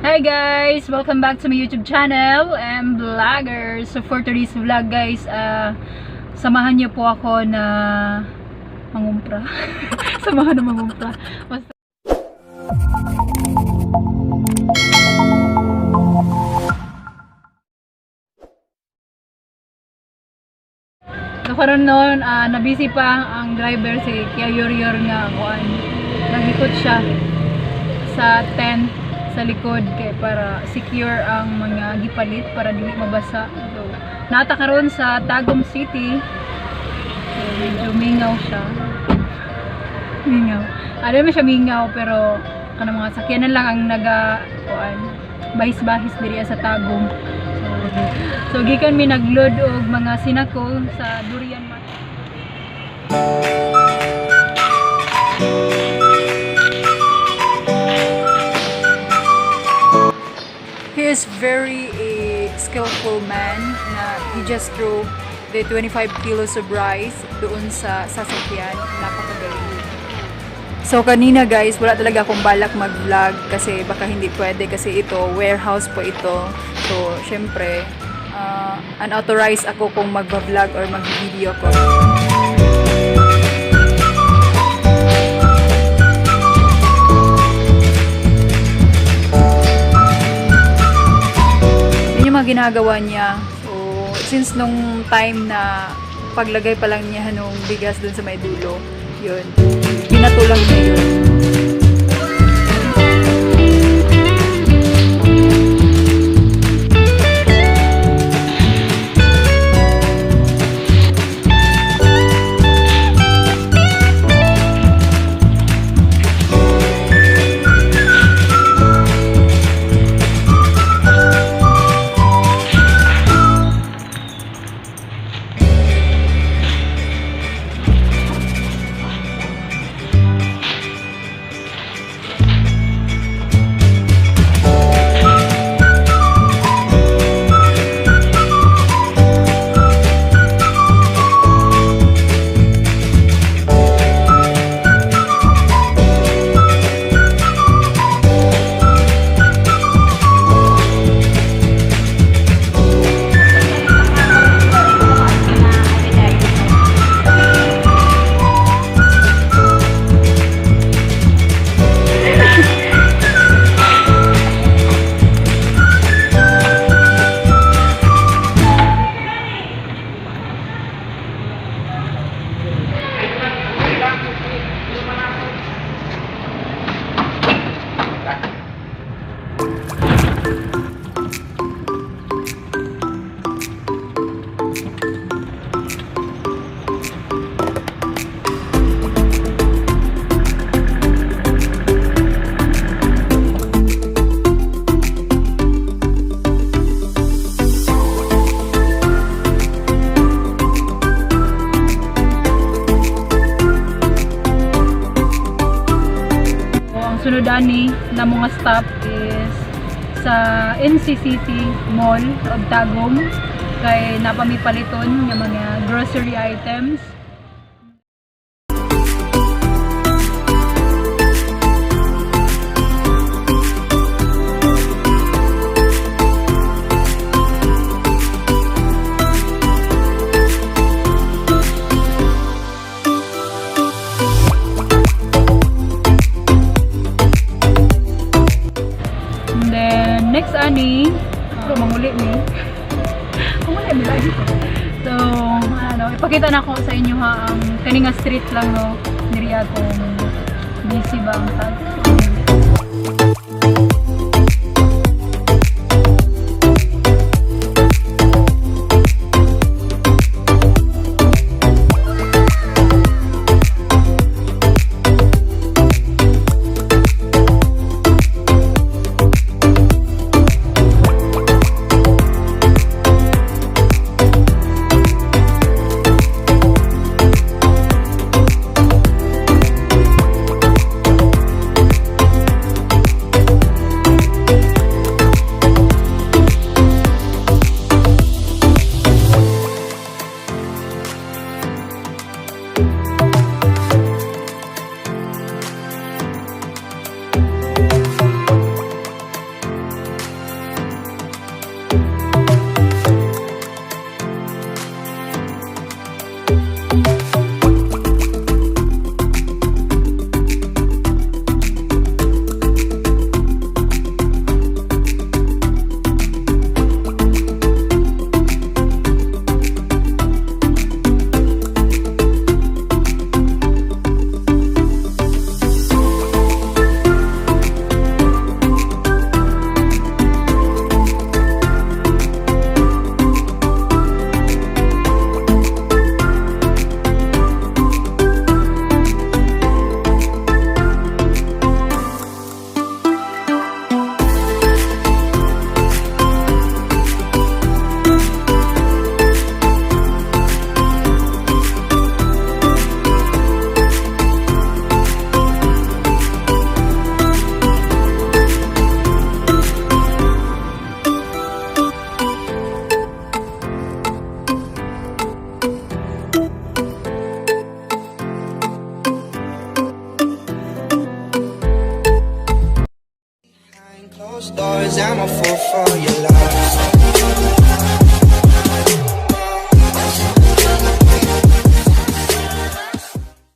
Hi guys! Welcome back to my YouTube channel and vlogger. So for today's vlog guys, samahan niyo po ako na mangumpra. Samahan na mangumpra. So karon noon, nabisi pa ang driver si Kaya Yor nga kuan. Nagikot siya sa tent sa likod kay para secure ang mga gipalit para dili mabasa. So, nata karon sa Tagum City. So, medyo mingaw siya. Mingaw. Ano naman siya mingaw pero kanang mga sakyanan lang ang kuan bahis-bahis diri sa Tagum. So gikan mi nagload og mga sinako sa durian market. He is very skillful man na he just threw the 25 kilos of rice doon sa sasakyan. Napakagaling. So kanina guys, wala talaga akong balak mag-vlog kasi baka hindi pwede kasi ito, warehouse po ito. So syempre, unauthorized ako kung mag-vlog or mag-video ko. Ginagawa niya. So, since nung time na paglagay pa lang niya nung bigas dun sa may dulo, yun, pinatulang niya yun. Sunod ani na mga stop is sa NCCC Mall of Tagum kay napamipaliton ng mga grocery items. Next ani, manguli ni. Manguli mi lagi ko. So, ipakita na ko sa inyo ha ang kaninga street lang no, diri atong busy ba ang tag. Closed doors, I'm a fool for your love.